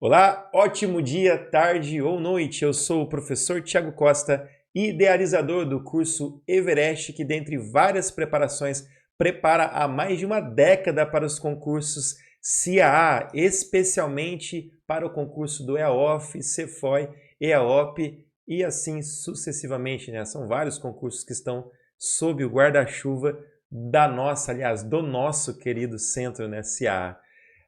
Olá, ótimo dia, tarde ou noite. Eu sou o professor Tiago Costa, idealizador do curso Everest, que dentre várias preparações prepara há mais de uma década para os concursos CAA, especialmente para o concurso do EAOF, CEFOI, EAOP e assim sucessivamente, né? São vários concursos que estão sob o guarda-chuva do nosso querido centro, né, CAA.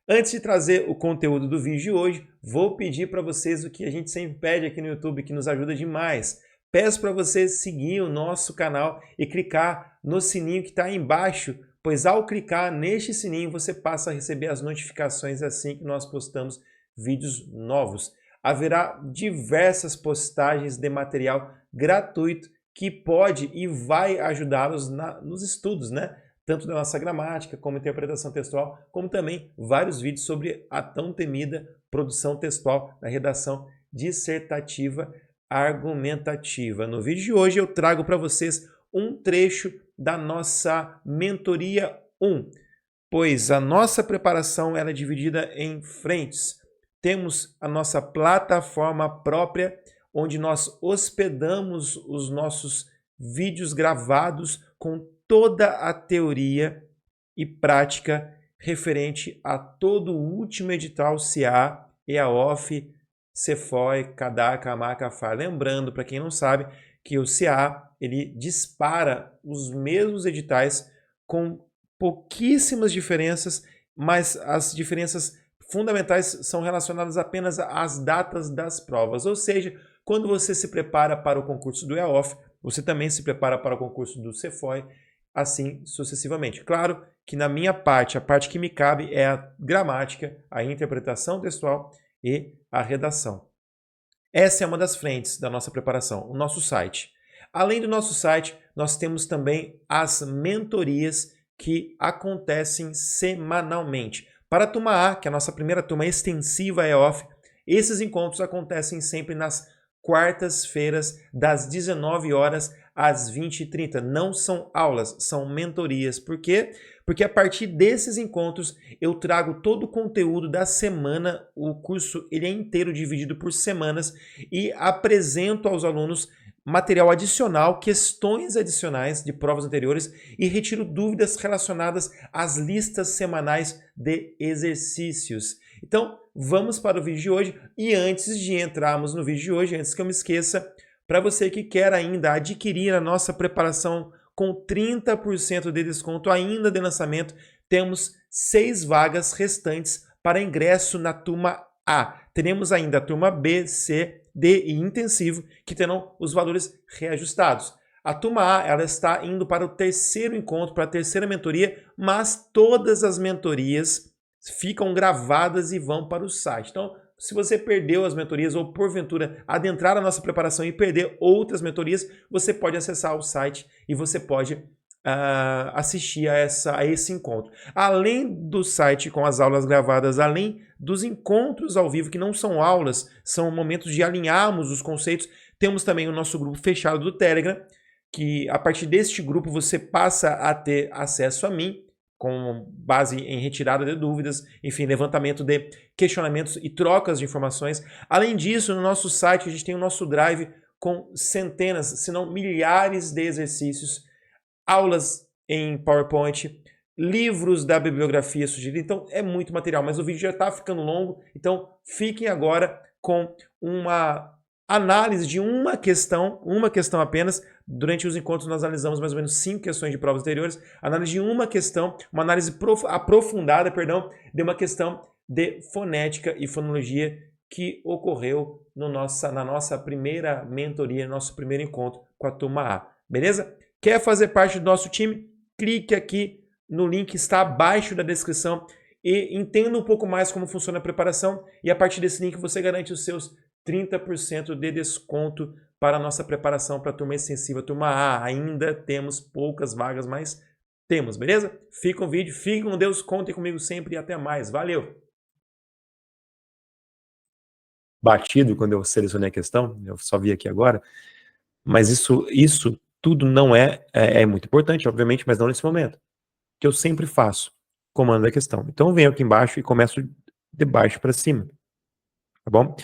Antes de trazer o conteúdo do vídeo de hoje, vou pedir para vocês o que a gente sempre pede aqui no YouTube, que nos ajuda demais. Peço para vocês seguir o nosso canal e clicar no sininho que está aí embaixo, pois ao clicar neste sininho você passa a receber as notificações assim que nós postamos vídeos novos. Haverá diversas postagens de material gratuito que pode e vai ajudá-los nos estudos, né? Tanto da nossa gramática, como interpretação textual, como também vários vídeos sobre a tão temida produção textual da redação dissertativa argumentativa. No vídeo de hoje eu trago para vocês um trecho da nossa mentoria 1, pois a nossa preparação ela é dividida em frentes. Temos a nossa plataforma própria, onde nós hospedamos os nossos vídeos gravados com toda a teoria e prática referente a todo o último edital CA, EAOF, CEFOI, CADA, CAMA, CAFAR. Lembrando, para quem não sabe, que o CA ele dispara os mesmos editais com pouquíssimas diferenças, mas as diferenças fundamentais são relacionadas apenas às datas das provas. Ou seja, quando você se prepara para o concurso do EAOF, você também se prepara para o concurso do CEFOI, assim sucessivamente. Claro que na minha parte, a parte que me cabe é a gramática, a interpretação textual e a redação. Essa é uma das frentes da nossa preparação, o nosso site. Além do nosso site, nós temos também as mentorias que acontecem semanalmente. Para a turma A, que é a nossa primeira turma extensiva EOF, esses encontros acontecem sempre nas quartas-feiras, das 19 horas às 20h30. Não são aulas, são mentorias. Por quê? Porque a partir desses encontros eu trago todo o conteúdo da semana. O curso ele é inteiro dividido por semanas e apresento aos alunos material adicional, questões adicionais de provas anteriores e retiro dúvidas relacionadas às listas semanais de exercícios. Então, vamos para o vídeo de hoje e antes de entrarmos no vídeo de hoje, antes que eu me esqueça, para você que quer ainda adquirir a nossa preparação com 30% de desconto ainda de lançamento, temos 6 vagas restantes para ingresso na turma A. Teremos ainda a turma B, C, D e intensivo, que terão os valores reajustados. A turma A ela está indo para o terceiro encontro, para a terceira mentoria, mas todas as mentorias ficam gravadas e vão para o site. Então, se você perdeu as mentorias ou porventura adentrar a nossa preparação e perder outras mentorias, você pode acessar o site e você pode assistir a esse encontro. Além do site com as aulas gravadas, além dos encontros ao vivo, que não são aulas, são momentos de alinharmos os conceitos, temos também o nosso grupo fechado do Telegram, que a partir deste grupo você passa a ter acesso a mim, com base em retirada de dúvidas, enfim, levantamento de questionamentos e trocas de informações. Além disso, no nosso site a gente tem o nosso Drive com centenas, se não milhares de exercícios, aulas em PowerPoint, livros da bibliografia sugerida. Então é muito material, mas o vídeo já está ficando longo, então fiquem agora com uma análise de uma questão apenas. Durante os encontros nós analisamos mais ou menos 5 questões de provas anteriores, análise de uma questão, uma análise aprofundada, de uma questão de fonética e fonologia que ocorreu na nossa primeira mentoria, nosso primeiro encontro com a turma A. Beleza? Quer fazer parte do nosso time? Clique aqui no link que está abaixo da descrição e entenda um pouco mais como funciona a preparação e a partir desse link você garante os seus 30% de desconto para a nossa preparação para a turma extensiva, turma A. Ainda temos poucas vagas, mas temos, beleza? Fica o vídeo, fique com Deus, contem comigo sempre e até mais. Valeu! Batido quando eu selecionei a questão, eu só vi aqui agora, mas isso tudo não é muito importante, obviamente, mas não nesse momento, que eu sempre faço, comando da questão. Então eu venho aqui embaixo e começo de baixo para cima. tá bom?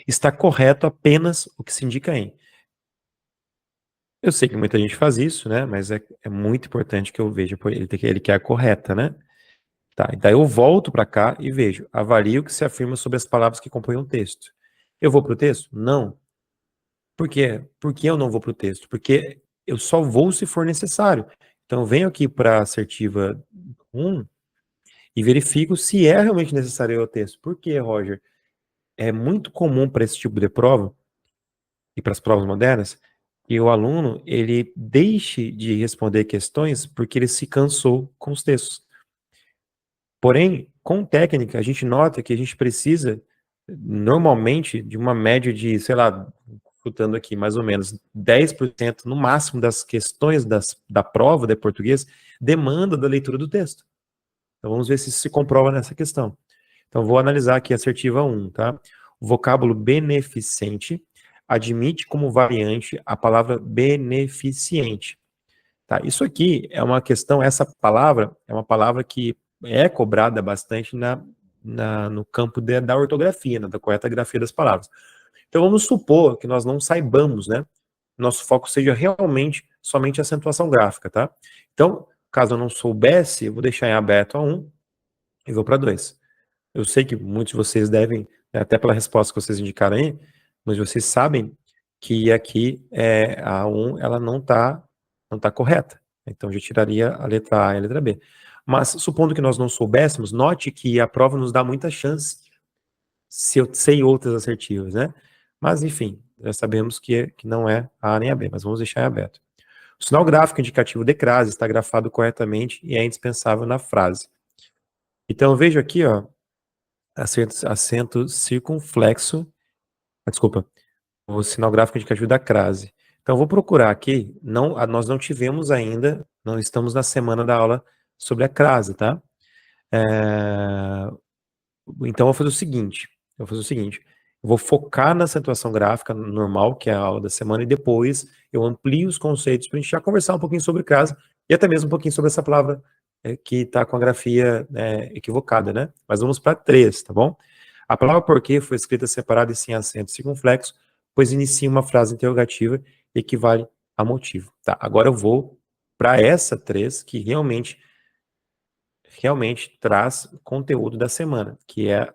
Está correto apenas o que se indica em. Eu sei que muita gente faz isso, né? Mas é muito importante que eu veja, ele quer a correta, né? Tá, daí eu volto para cá e vejo, avalio o que se afirma sobre as palavras que compõem um texto. Eu vou para o texto? Não. Por quê? Por que eu não vou para o texto? Porque eu só vou se for necessário. Então eu venho aqui para a assertiva 1 e verifico se é realmente necessário ir ao texto. Por quê, Roger? É muito comum para esse tipo de prova e para as provas modernas que o aluno ele deixe de responder questões porque ele se cansou com os textos. Porém, com técnica, a gente nota que a gente precisa, normalmente, de uma média de, sei lá, chutando aqui, mais ou menos, 10% no máximo das questões da prova de português demanda da leitura do texto. Então, vamos ver se isso se comprova nessa questão. Então, vou analisar aqui a assertiva 1, tá? O vocábulo beneficente admite como variante a palavra beneficiente. Tá? Isso aqui é uma questão, essa palavra é uma palavra que é cobrada bastante no campo da ortografia, né, da correta grafia das palavras. Então vamos supor que nós não saibamos, né? Nosso foco seja realmente somente a acentuação gráfica, tá? Então, caso eu não soubesse, eu vou deixar em aberto a 1 e vou para 2. Eu sei que muitos de vocês devem, né, até pela resposta que vocês indicaram aí, mas vocês sabem que aqui a 1 ela não tá correta. Então eu já tiraria a letra A e a letra B. Mas supondo que nós não soubéssemos, note que a prova nos dá muita chance se eu sei outras assertivas, né? Mas enfim, já sabemos que não é a nem a B, mas vamos deixar em aberto. O sinal gráfico indicativo de crase está grafado corretamente e é indispensável na frase. Então eu vejo aqui, ó, acento circunflexo, desculpa, o sinal gráfico indicativo da crase. Então, eu vou procurar aqui, nós não tivemos ainda, não estamos na semana da aula sobre a crase, tá? Então, eu vou fazer o seguinte, eu vou focar na acentuação gráfica normal, que é a aula da semana, e depois eu amplio os conceitos para a gente já conversar um pouquinho sobre crase, e até mesmo um pouquinho sobre essa palavra que está com a grafia equivocada, né? Mas vamos para 3, tá bom? A palavra porquê foi escrita separada e sem acento circunflexo, pois inicia uma frase interrogativa e equivale a motivo. Tá, agora eu vou para essa 3, que realmente traz conteúdo da semana, que é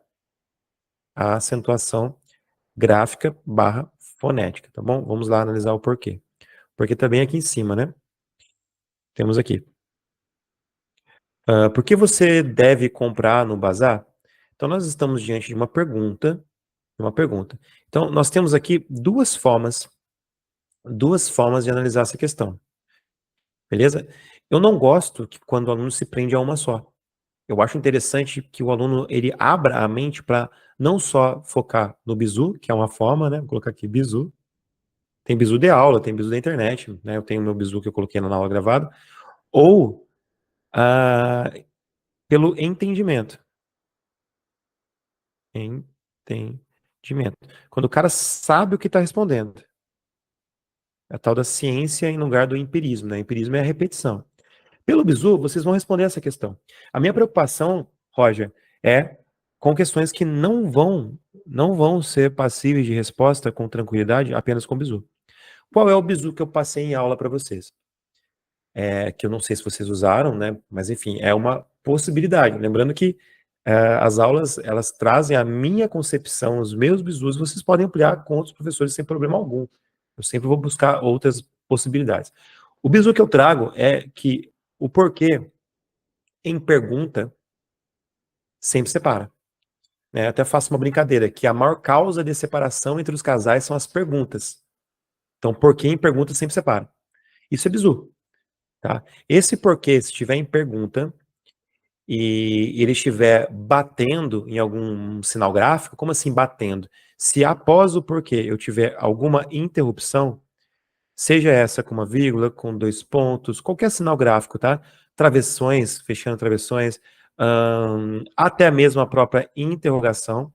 a acentuação gráfica barra fonética, tá bom? Vamos lá analisar o porquê. Porque tá bem aqui em cima, né? Temos aqui. Por que você deve comprar no bazar? Então, nós estamos diante de uma pergunta. Então, nós temos aqui duas formas de analisar essa questão. Beleza? Eu não gosto que quando o aluno se prende a uma só. Eu acho interessante que o aluno ele abra a mente para não só focar no bizu, que é uma forma, né? Vou colocar aqui bizu. Tem bizu de aula, tem bizu da internet, né? Eu tenho meu bizu que eu coloquei na aula gravada. Ou pelo entendimento. Entendimento. Quando o cara sabe o que está respondendo. É a tal da ciência em lugar do empirismo, né? Empirismo é a repetição. Pelo bizu, vocês vão responder essa questão. A minha preocupação, Roger, é com questões que não vão ser passíveis de resposta com tranquilidade apenas com bizu. Qual é o bizu que eu passei em aula para vocês? Que eu não sei se vocês usaram, né? Mas enfim, é uma possibilidade. Lembrando que as aulas, elas trazem a minha concepção, os meus bizus, vocês podem ampliar com outros professores sem problema algum. Eu sempre vou buscar outras possibilidades. O bizu que eu trago é que o porquê em pergunta sempre separa. Né? Até faço uma brincadeira, que a maior causa de separação entre os casais são as perguntas. Então, porquê em pergunta sempre separa. Isso é bizu. Tá? Esse porquê, se estiver em pergunta e ele estiver batendo em algum sinal gráfico, como assim batendo? Se após o porquê eu tiver alguma interrupção, seja essa com uma vírgula, com 2 pontos, qualquer sinal gráfico, tá? Travessões, fechando travessões, até mesmo a própria interrogação,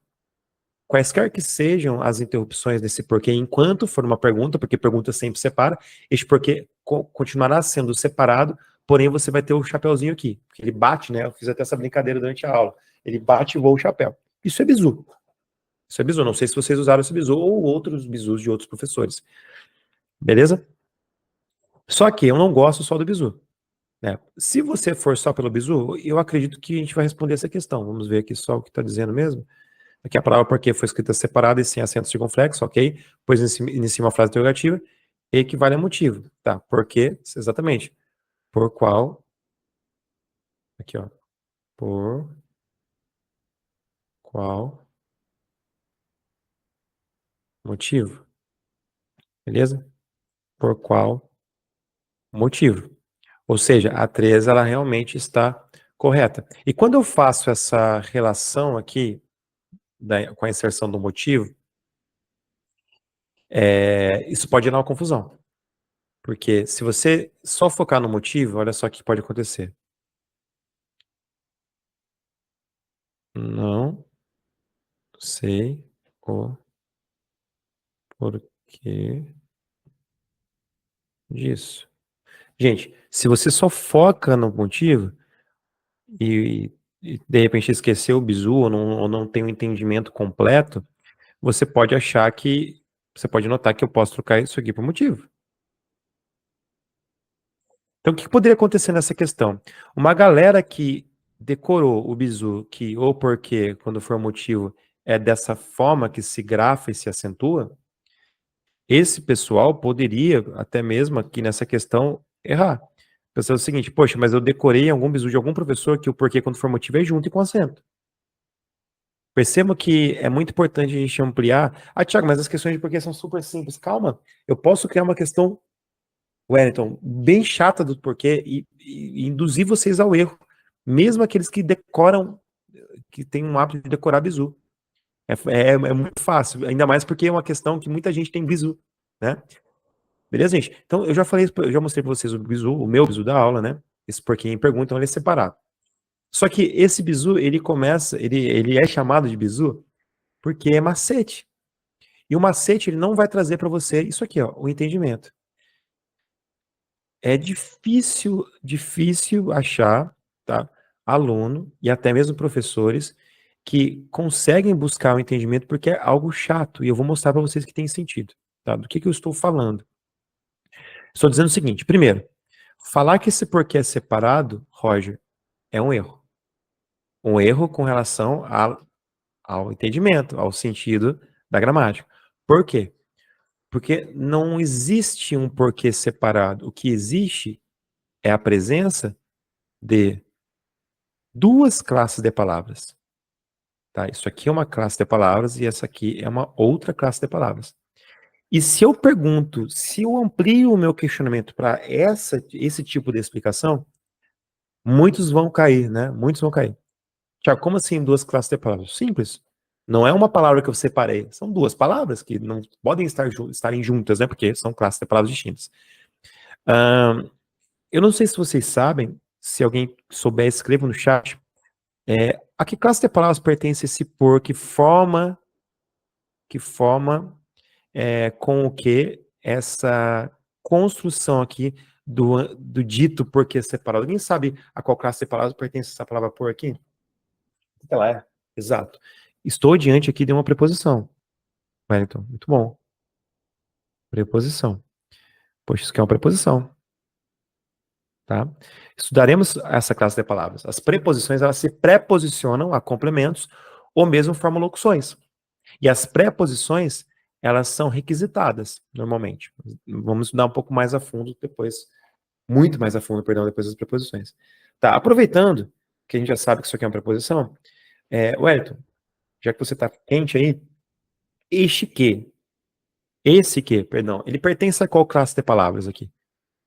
quaisquer que sejam as interrupções desse porquê, enquanto for uma pergunta, porque pergunta sempre separa, este porquê continuará sendo separado, porém você vai ter o chapeuzinho aqui, porque ele bate, né? Eu fiz até essa brincadeira durante a aula. Ele bate e voa o chapéu. Isso é bizu. Isso é bizu. Não sei se vocês usaram esse bizu ou outros bizus de outros professores. Beleza? Só que eu não gosto só do bizu. Né? Se você for só pelo bizu, eu acredito que a gente vai responder essa questão. Vamos ver aqui só o que está dizendo mesmo. Aqui a palavra porque foi escrita separada e sem acento circunflexo, ok? Pois inicia uma frase interrogativa e equivale a motivo. Tá, porque, exatamente. Por qual, aqui ó, por qual motivo, beleza? Por qual motivo. Ou seja, a 3 ela realmente está correta. E quando eu faço essa relação aqui com a inserção do motivo, isso pode dar uma confusão. Porque se você só focar no motivo, olha só o que pode acontecer. Não sei o porquê disso. Gente, se você só foca no motivo e de repente esqueceu o bizu ou não tem um entendimento completo, você pode achar que, você pode notar que eu posso trocar isso aqui por motivo. Então, o que poderia acontecer nessa questão? Uma galera que decorou o bizu, que ou porque, quando for motivo, é dessa forma que se grafa e se acentua, esse pessoal poderia, até mesmo aqui nessa questão, errar. Pensar o seguinte, poxa, mas eu decorei algum bizu de algum professor que o porquê, quando for motivo, é junto e com acento. Perceba que é muito importante a gente ampliar. Ah, Thiago, mas as questões de porquê são super simples. Calma, eu posso criar uma questão, Wellington, bem chata do porquê e induzir vocês ao erro. Mesmo aqueles que decoram, que têm um hábito de decorar bizu. É muito fácil, ainda mais porque é uma questão que muita gente tem bizu, né? Beleza, gente? Então, eu já falei, eu já mostrei para vocês o bizu, o meu bizu da aula, né? Esse porquê em pergunta, então ele é separado. Só que esse bizu, ele é chamado de bizu porque é macete. E o macete, ele não vai trazer para você isso aqui, ó, o entendimento. É difícil achar, tá? Aluno e até mesmo professores que conseguem buscar o entendimento porque é algo chato. E eu vou mostrar para vocês que tem sentido, tá? Do que eu estou falando. Estou dizendo o seguinte, primeiro, falar que esse porquê é separado, Roger, é um erro. Um erro com relação ao entendimento, ao sentido da gramática. Por quê? Porque não existe um porquê separado. O que existe é a presença de duas classes de palavras. Tá? Isso aqui é uma classe de palavras e essa aqui é uma outra classe de palavras. E se eu pergunto, se eu amplio o meu questionamento para esse tipo de explicação, muitos vão cair, né? Muitos vão cair. Tiago, como assim duas classes de palavras? Simples. Não é uma palavra que eu separei. São duas palavras que não podem estarem juntas, né? Porque são classes de palavras distintas. Eu não sei se vocês sabem, se alguém souber, escreva no chat. A que classe de palavras pertence esse por que forma com o que essa construção aqui do dito porque separado. Alguém sabe a qual classe de palavras pertence essa palavra por aqui? O que ela é? Exato. Estou diante aqui de uma preposição. Wellington, muito bom. Preposição. Poxa, isso aqui é uma preposição. Tá? Estudaremos essa classe de palavras. As preposições, elas se preposicionam a complementos ou mesmo formolocuções. E as preposições, elas são requisitadas, normalmente. Vamos estudar um pouco mais a fundo depois, muito mais a fundo, perdão, depois das preposições. Tá, aproveitando que a gente já sabe que isso aqui é uma preposição, Wellington, já que você está quente aí, esse que, perdão, ele pertence a qual classe de palavras aqui?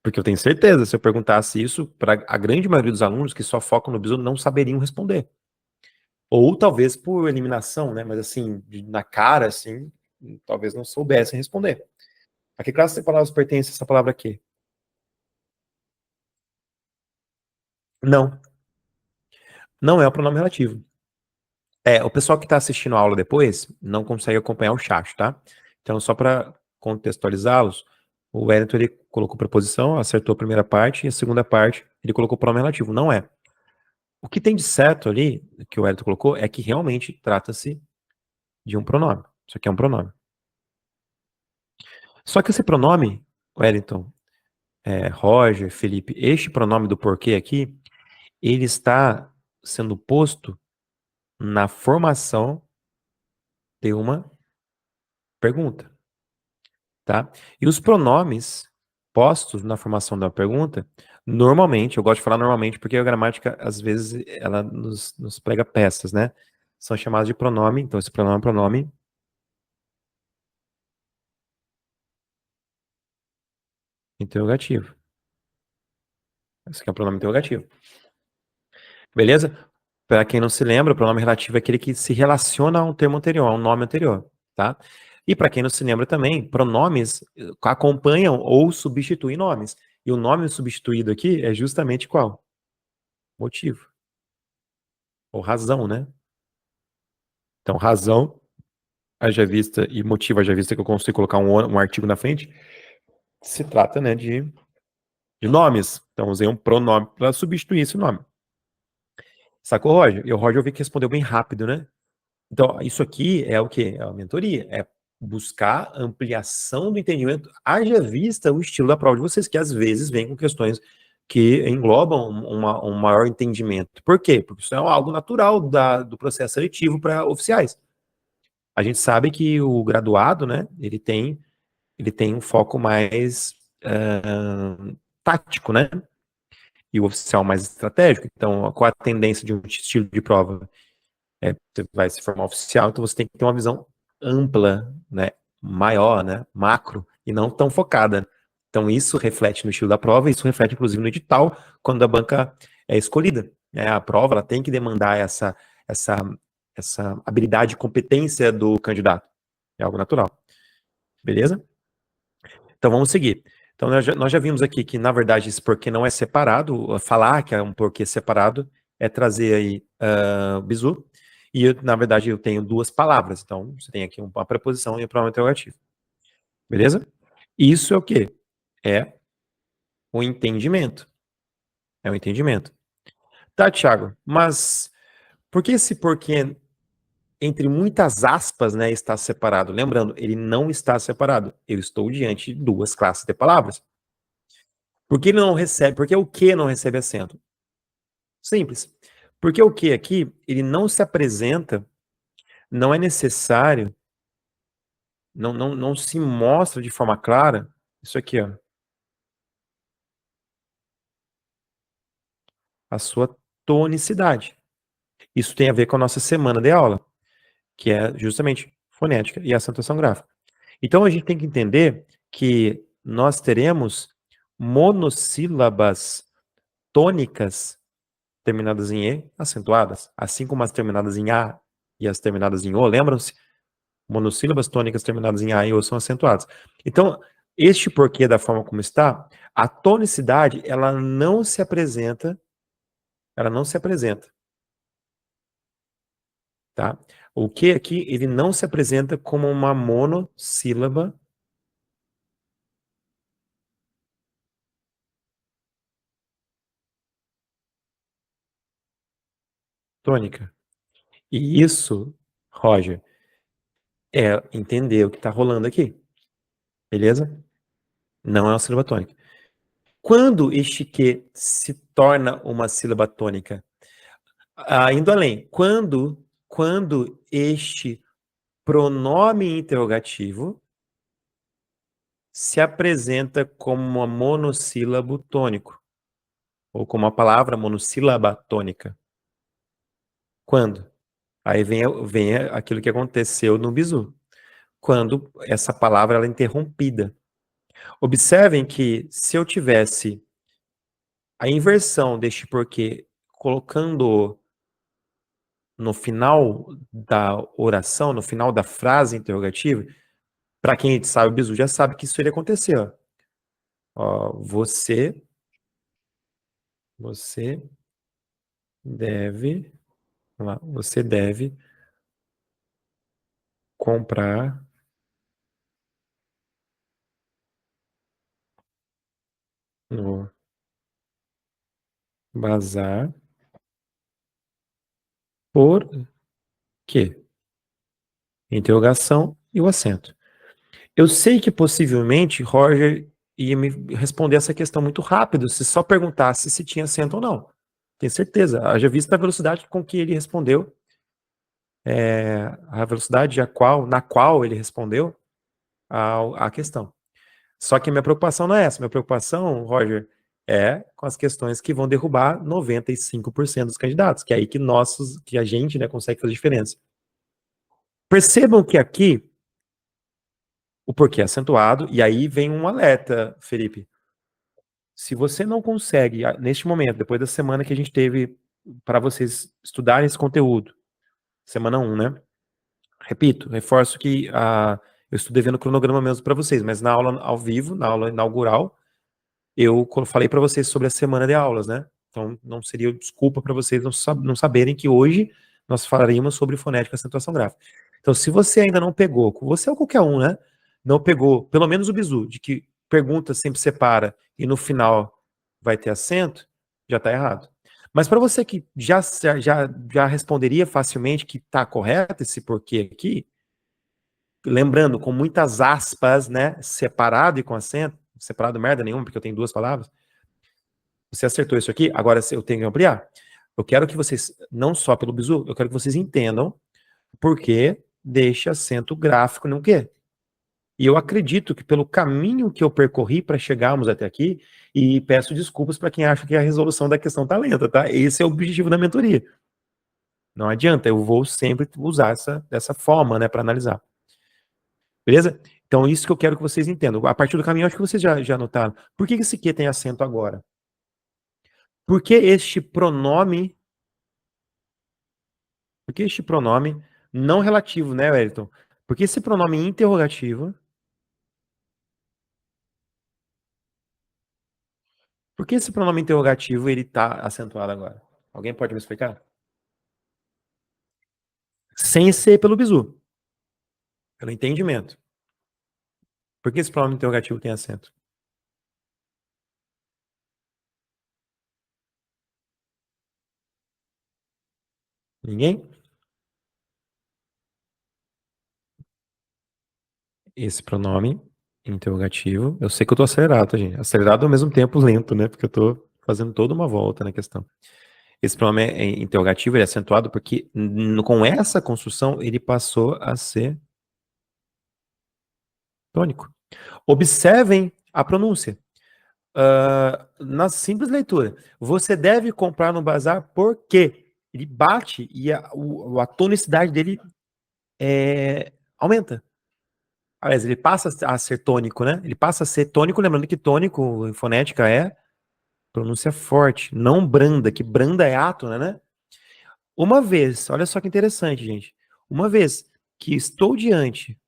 Porque eu tenho certeza, se eu perguntasse isso para a grande maioria dos alunos que só focam no bizu, não saberiam responder. Ou talvez por eliminação, né? Mas assim, na cara, assim, talvez não soubessem responder. A que classe de palavras pertence essa palavra aqui? Não. Não é o pronome relativo. O pessoal que está assistindo a aula depois não consegue acompanhar o chat, tá? Então, só para contextualizá-los, o Wellington ele colocou preposição, acertou a primeira parte, e a segunda parte ele colocou pronome relativo. Não é. O que tem de certo ali, que o Wellington colocou, é que realmente trata-se de um pronome. Isso aqui é um pronome. Só que esse pronome, Wellington, Roger, Felipe, este pronome do porquê aqui, ele está sendo posto na formação de uma pergunta, tá? E os pronomes postos na formação da pergunta, normalmente, eu gosto de falar normalmente porque a gramática, às vezes, ela nos prega peças, né? São chamados de pronome, então esse pronome é um pronome interrogativo. Esse aqui é um pronome interrogativo. Beleza? Para quem não se lembra, o pronome relativo é aquele que se relaciona a um termo anterior, a um nome anterior, tá? E para quem não se lembra também, pronomes acompanham ou substituem nomes. E o nome substituído aqui é justamente qual? Motivo. Ou razão, né? Então, razão, haja vista, e motivo, haja vista que eu consigo colocar um artigo na frente, se trata, né, de nomes. Então, usei um pronome para substituir esse nome. Sacou, Roger? E o Roger eu vi que respondeu bem rápido, né? Então, isso aqui é o quê? É uma mentoria. É buscar ampliação do entendimento, haja vista o estilo da prova de vocês, que às vezes vem com questões que englobam um maior entendimento. Por quê? Porque isso é algo natural do processo seletivo para oficiais. A gente sabe que o graduado, né, ele tem um foco mais tático, né? E o oficial mais estratégico. Então, qual a tendência de um estilo de prova? Você vai se formar oficial, então você tem que ter uma visão ampla, né, maior, né, macro, e não tão focada. Então isso reflete no estilo da prova, e isso reflete inclusive no edital, quando a banca é escolhida. A prova ela tem que demandar essa, essa habilidade e competência do candidato. É algo natural. Beleza? Então vamos seguir. Então nós já vimos aqui que, na verdade, esse porquê não é separado. Falar que é um porquê separado é trazer aí o bizu. E, na verdade, eu tenho duas palavras. Então, você tem aqui uma preposição e um pronome interrogativo. Beleza? Isso é o quê? É o entendimento. É o entendimento. Tá, Thiago, mas por que esse porquê, entre muitas aspas, né, está separado? Lembrando, ele não está separado. Eu estou diante de duas classes de palavras. Por que ele não recebe? Por que o que não recebe acento? Simples. Porque o que aqui, ele não se apresenta, não é necessário, não se mostra de forma clara. Isso aqui, ó. A sua tonicidade. Isso tem a ver com a nossa semana de aula, que é justamente fonética e acentuação gráfica. Então a gente tem que entender que nós teremos monossílabas tônicas terminadas em E acentuadas, assim como as terminadas em A e as terminadas em O, lembram-se? Monossílabas tônicas terminadas em A e O são acentuadas. Então, este porquê da forma como está, a tonicidade, ela não se apresenta, tá? O que aqui, ele não se apresenta como uma monossílaba tônica. E isso, Roger, é entender o que está rolando aqui, beleza? Não é uma sílaba tônica. Quando este que se torna uma sílaba tônica? Indo além, quando este pronome interrogativo se apresenta como uma monossílabo tônico, ou como uma palavra monossílaba tônica. Quando? Aí vem aquilo que aconteceu no bizu. Quando essa palavra ela é interrompida. Observem que se eu tivesse a inversão deste porquê colocando no final da oração, no final da frase interrogativa, para quem sabe o bizu já sabe que isso iria acontecer. Ó, você deve, vamos lá, você deve comprar no bazar. Por quê? interrogação e o acento. Eu sei que possivelmente Roger ia me responder essa questão muito rápido, se só perguntasse se tinha acento ou não. Tenho certeza. Haja vista a velocidade com que ele respondeu, a velocidade na qual ele respondeu a questão. Só que a minha preocupação não é essa. Minha preocupação, Roger, é com as questões que vão derrubar 95% dos candidatos, que é aí que a gente, né, consegue fazer diferença. Percebam que aqui o porquê é acentuado, e aí vem um alerta, Felipe. Se você não consegue, neste momento, depois da semana que a gente teve para vocês estudarem esse conteúdo, semana 1, né? Repito, reforço que eu estou devendo o cronograma mesmo para vocês, mas na aula ao vivo, na aula inaugural, eu falei para vocês sobre a semana de aulas, né? Então não seria desculpa para vocês não saberem que hoje nós falaríamos sobre fonética e acentuação gráfica. Então, se você ainda não pegou, você ou qualquer um, né? Não pegou, pelo menos o bizu, de que pergunta sempre separa e no final vai ter acento, já está errado. Mas para você que já responderia facilmente que está correto esse porquê aqui, lembrando com muitas aspas, né? Separado e com acento, separado merda nenhuma, porque eu tenho duas palavras. Você acertou isso aqui, agora eu tenho que ampliar. Eu quero que vocês, não só pelo bizu, eu quero que vocês entendam por que deixa acento gráfico no quê. E eu acredito que pelo caminho que eu percorri para chegarmos até aqui, e peço desculpas para quem acha que a resolução da questão está lenta, tá? Esse é o objetivo da mentoria. Não adianta, eu vou sempre usar dessa forma, né, para analisar. Beleza? Então, isso que eu quero que vocês entendam. A partir do caminho, acho que vocês já notaram. Por que esse que tem acento agora? Porque este pronome não relativo, né, Wellington? Porque esse pronome interrogativo, por que esse pronome interrogativo ele tá acentuado agora? Alguém pode me explicar? Sem ser pelo bizu, pelo entendimento. Por que esse pronome interrogativo tem acento? Ninguém? Esse pronome interrogativo, eu sei que eu tô acelerado, tá, gente? Acelerado ao mesmo tempo lento, né? Porque eu tô fazendo toda uma volta na questão. Esse pronome interrogativo ele é acentuado porque com essa construção ele passou a ser tônico. Observem a pronúncia. Na simples leitura, você deve comprar no bazar porque ele bate e a tonicidade dele aumenta. Aliás, ele passa a ser tônico, né? Ele passa a ser tônico, lembrando que tônico em fonética é pronúncia forte, não branda, que branda é átona, né? Uma vez, olha só que interessante, gente. Uma vez que estou diante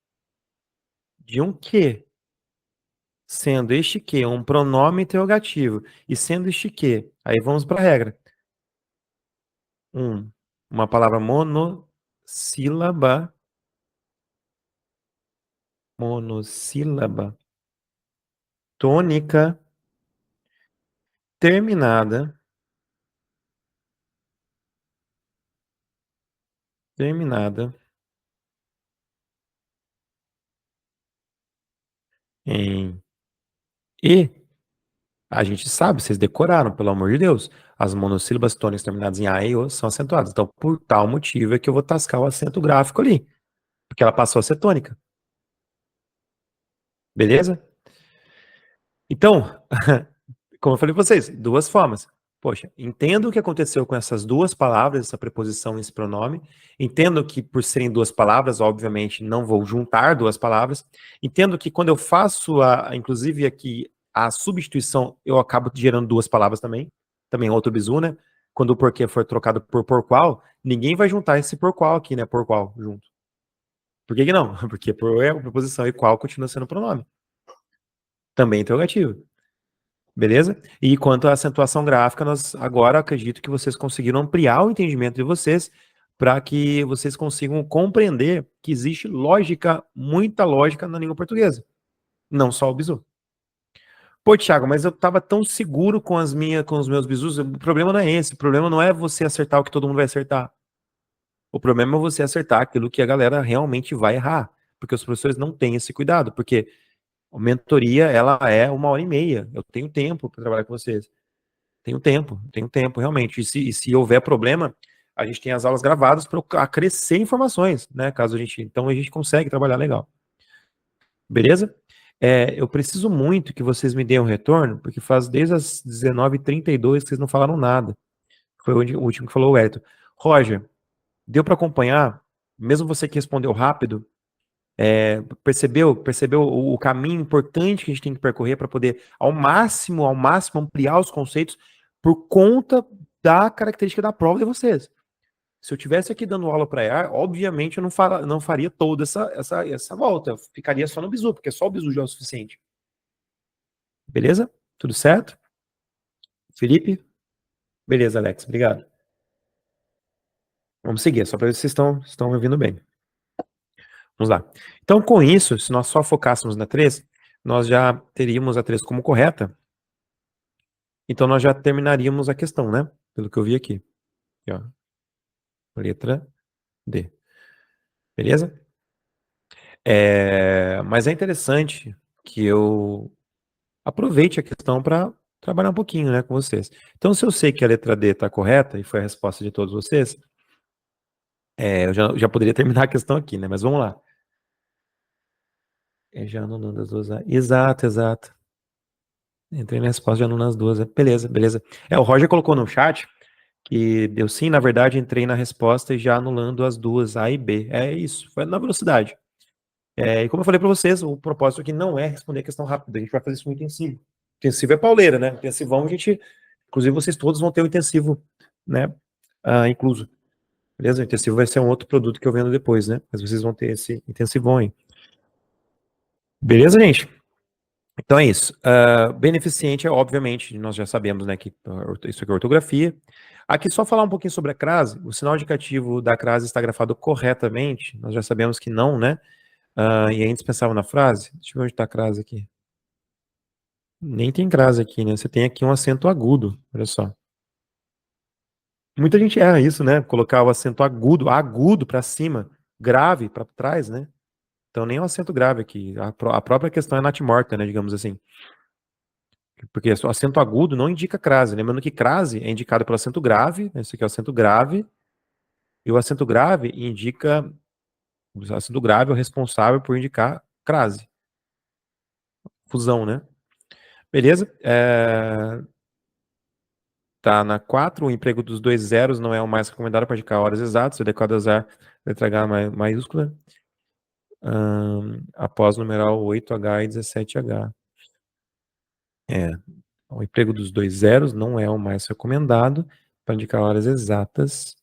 de um que, sendo este que um pronome interrogativo, e sendo este que, aí vamos para a regra. Uma palavra monossílaba, tônica, terminada em e. A gente sabe, vocês decoraram, pelo amor de Deus. As monossílabas tônicas terminadas em A e O são acentuadas. Então, por tal motivo é que eu vou tascar o acento gráfico ali. Porque ela passou a ser tônica. Beleza? Então, como eu falei para vocês, duas formas. Poxa, entendo o que aconteceu com essas duas palavras, essa preposição e esse pronome. Entendo que, por serem duas palavras, obviamente, não vou juntar duas palavras. Entendo que quando eu faço, inclusive aqui, a substituição, eu acabo gerando duas palavras também. Também outro bizu, né? Quando o porquê for trocado por qual, ninguém vai juntar esse por qual aqui, né? Por qual junto. Por que não? Porque por é a preposição e qual continua sendo pronome. Também interrogativo. Beleza? E quanto à acentuação gráfica, nós agora acredito que vocês conseguiram ampliar o entendimento de vocês para que vocês consigam compreender que existe lógica, muita lógica na língua portuguesa, não só o bizu. Pô, Thiago, mas eu estava tão seguro com com os meus bizus, o problema não é esse, o problema não é você acertar o que todo mundo vai acertar. O problema é você acertar aquilo que a galera realmente vai errar, porque os professores não têm esse cuidado, porque a mentoria, ela é 1h30. Eu tenho tempo para trabalhar com vocês. Tenho tempo, realmente. E se houver problema, a gente tem as aulas gravadas para acrescer informações, né? Então a gente consegue trabalhar legal. Beleza? Eu preciso muito que vocês me deem um retorno, porque faz desde as 19h32 que vocês não falaram nada. Foi o último que falou o Wellington. Roger, deu para acompanhar? Mesmo você que respondeu rápido, percebeu o caminho importante que a gente tem que percorrer para poder, ao máximo, ampliar os conceitos por conta da característica da prova de vocês. Se eu tivesse aqui dando aula para EAR, obviamente eu não faria toda essa volta. Eu ficaria só no bizu, porque só o bizu já é o suficiente. Beleza? Tudo certo? Felipe? Beleza, Alex. Obrigado. Vamos seguir, só para ver se vocês estão me ouvindo bem. Vamos lá. Então, com isso, se nós só focássemos na 3, nós já teríamos a 3 como correta. Então, nós já terminaríamos a questão, né? Pelo que eu vi aqui. Aqui, ó. Letra D. Beleza? Mas é interessante que eu aproveite a questão para trabalhar um pouquinho, né, com vocês. Então, se eu sei que a letra D está correta, e foi a resposta de todos vocês, eu já poderia terminar a questão aqui, né? Mas vamos lá. Já anulando as duas. Exato. Entrei na resposta já anulando as duas. Beleza. O Roger colocou no chat que deu sim, na verdade, entrei na resposta e já anulando as duas, A e B. É isso, foi na velocidade. E como eu falei para vocês, o propósito aqui não é responder a questão rápida, a gente vai fazer isso no intensivo. Intensivo é pauleira, né? Intensivão a gente, inclusive vocês todos vão ter o intensivo, né, incluso. Beleza? O intensivo vai ser um outro produto que eu vendo depois, né? Mas vocês vão ter esse intensivão aí. Beleza, gente? Então é isso. Beneficente, obviamente, nós já sabemos, né, que isso aqui é ortografia. Aqui, só falar um pouquinho sobre a crase. O sinal indicativo da crase está grafado corretamente. Nós já sabemos que não, né? E é indispensável na frase. Deixa eu ver onde está a crase aqui. Nem tem crase aqui, né? Você tem aqui um acento agudo, olha só. Muita gente erra isso, né? Colocar o acento agudo para cima, grave para trás, né? Então nem o acento grave aqui. A própria questão é natimorta, né? Digamos assim. Porque o acento agudo não indica crase. Lembrando que crase é indicado pelo acento grave, né? Esse aqui é o acento grave, e o acento grave indica. O acento grave é o responsável por indicar crase. Fusão, né? Beleza? Tá na 4, o emprego dos dois zeros não é o mais recomendado para indicar horas exatas. O adequado é usar letra H maiúscula. Após o numeral 8H e 17H. O emprego dos dois zeros não é o mais recomendado para indicar horas exatas.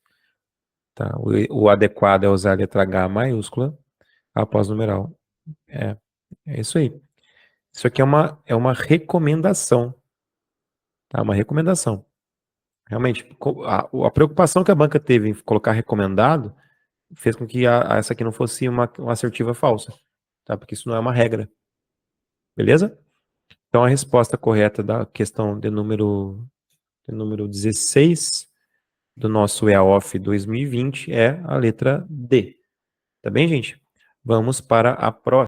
Tá? O adequado é usar a letra H maiúscula após o numeral. É isso aí. Isso aqui é uma recomendação. Tá? Uma recomendação. Realmente, a preocupação que a banca teve em colocar recomendado fez com que essa aqui não fosse uma assertiva falsa. Tá? Porque isso não é uma regra. Beleza? Então, a resposta correta da questão de número 16 do nosso EAOF 2020 é a letra D. Tá bem, gente? Vamos para a próxima.